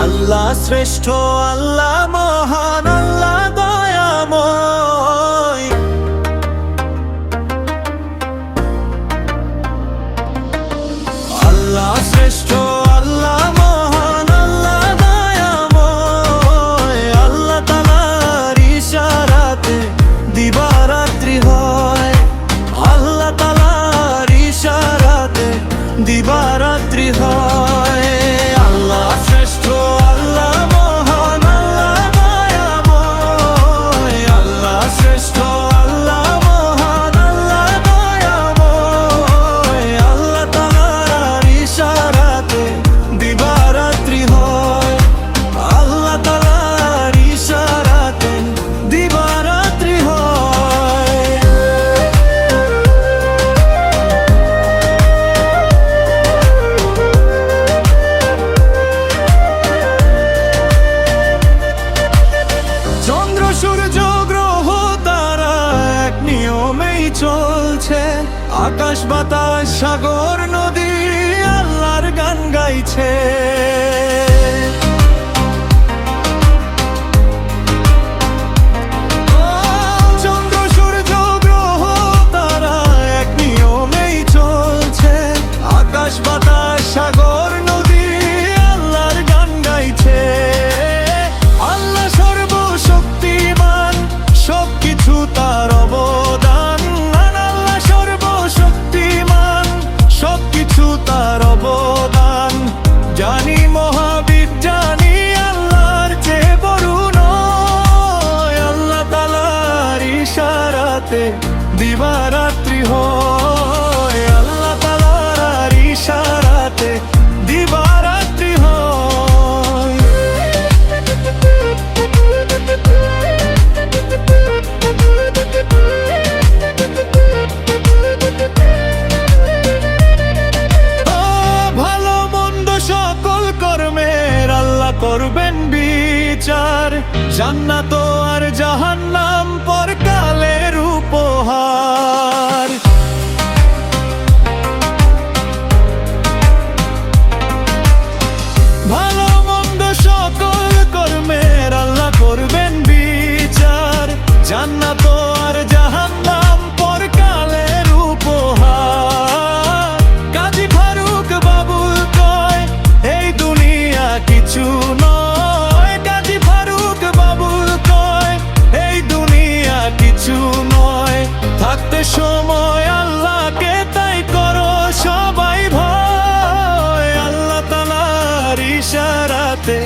আল্লাহ শ্রেষ্ঠ, আল্লাহ মহান, আল্লাহ দয়াময়। আল্লাহ শ্রেষ্ঠ, আল্লাহ মহান, আল্লাহ দয়াময়। আল্লাহ তাআলার ইশারাতে দিবারাত্রি হয়। আল্লাহ তাআলার ইশারাতে দিবারাত্রি হয়। আল্লাহ শ্রেষ্ঠ, আল্লাহ মহান, আল্লাহ দয়াময়। আল্লাহ শ্রেষ্ঠ, আল্লাহ মহান, আল্লাহ দয়াময়। আল্লাহ তাআলার ইশারাতে দিবারাত্রি হয়। আল্লাহ তাআলার ইশারাতে দিবারাত্রি হয়। চন্দ্র সূর্য গ্রহ তারা এক নিয়মেই চলছে। আকাশ বাতাস সাগর নদী আল্লাহর গান গাইছে। চন্দ্র সূর্য গ্রহ তারা এক নিয়মেই চলছে। আকাশ বাতাস সাগর নদী আল্লাহর গান গাইছে। আল্লাহ সর্বশক্তিমান, সবকিছু তার অবদান। আল্লাহ সর্বশক্তিমান, সবকিছু তার অবদান। জানি মহাবিজ্ঞানী আল্লাহর চেয়ে বড় নয়। আল্লাহ তাআলার ইশারাতে দিবারাত্রি হয়। আল্লাহ তাআলার ইশারাতে দিবারাত্রি হয়। ভালো মন্দ সকল কর্মের আল্লাহ করবেন বিচার। জান্নাত আর জাহান্নাম পরকালের উপহার। ভালো মন্দ সকল কর্মের আল্লাহ করবেন বিচার। জান্নাত আর জাহান্নাম পরকালের উপহার। কাজী ফারুক বাবুল কয় এই দুনিয়া কিছু নয়। কাজী ফারুক বাবুল কয় এই দুনিয়া কিছু নয়। থাকতে সময় আল্লাহকে তাই করো সবাই ভয়। আল্লাহ তাআলার ইশারাতে